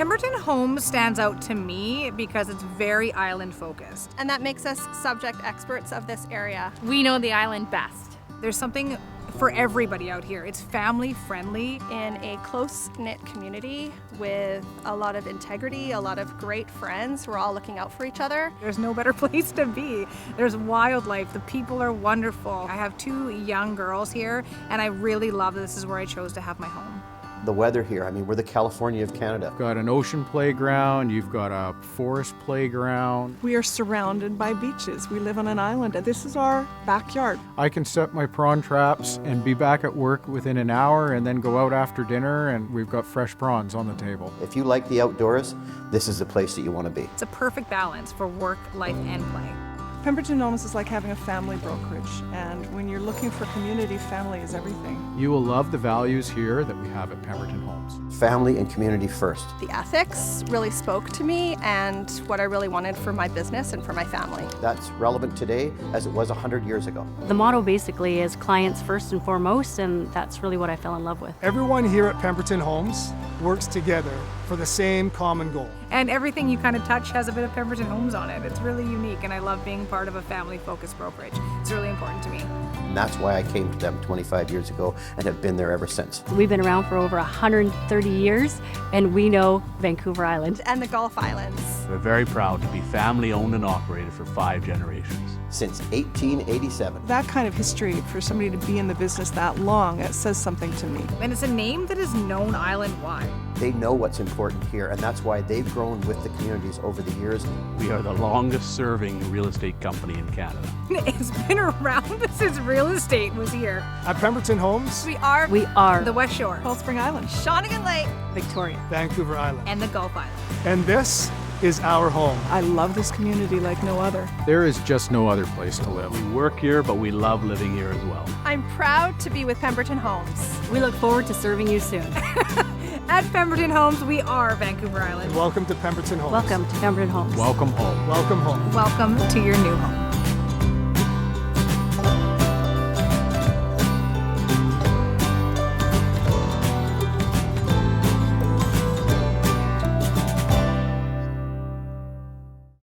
Pemberton Homes stands out to me because it's very island focused. And that makes us subject experts of this area. We know the island best. There's something for everybody out here. It's family friendly. In a close-knit community with a lot of integrity, a lot of great friends who are all looking out for each other. There's no better place to be. There's wildlife. The people are wonderful. I have 2 young girls here, and I really love that this is where I chose to have my home. The weather here, I mean, we're the California of Canada. You've got an ocean playground, you've got a forest playground. We are surrounded by beaches. We live on an island, and this is our backyard. I can set my prawn traps and be back at work within an hour and then go out after dinner and we've got fresh prawns on the table. If you like the outdoors, this is the place that you want to be. It's a perfect balance for work, life, and play. Pemberton Homes is like having a family brokerage, and when you're looking for community, family is everything. You will love the values here that we have at Pemberton Homes. Family and community first. The ethics really spoke to me and what I really wanted for my business and for my family. That's relevant today as it was 100 years ago. The motto basically is clients first and foremost, and that's really what I fell in love with. Everyone here at Pemberton Homes works together for the same common goal. And everything you kind of touch has a bit of Pemberton Homes on it. It's really unique, and I love being part of a family-focused brokerage. It's really important to me. And that's why I came to them 25 years ago and have been there ever since. We've been around for over 130 years, and we know Vancouver Island. And the Gulf Islands. We're very proud to be family owned and operated for 5 generations. Since 1887. That kind of history, for somebody to be in the business that long, it says something to me. And it's a name that is known island-wide. They know what's important here, and that's why they've grown with the communities over the years. We are the longest serving real estate company in Canada. It's been around since real estate was here. At Pemberton Homes, We are We are The West Shore Cold Spring Island. Shawnigan Lake. Victoria. Vancouver Island. and the Gulf Island. And this is our home. I love this community like no other. There is just no other place to live. We work here, but we love living here as well. I'm proud to be with Pemberton Homes. We look forward to serving you soon. At Pemberton Homes, we are Vancouver Island. Welcome to Pemberton Homes. Welcome to Pemberton Homes. Welcome home. Welcome home. Welcome to your new home.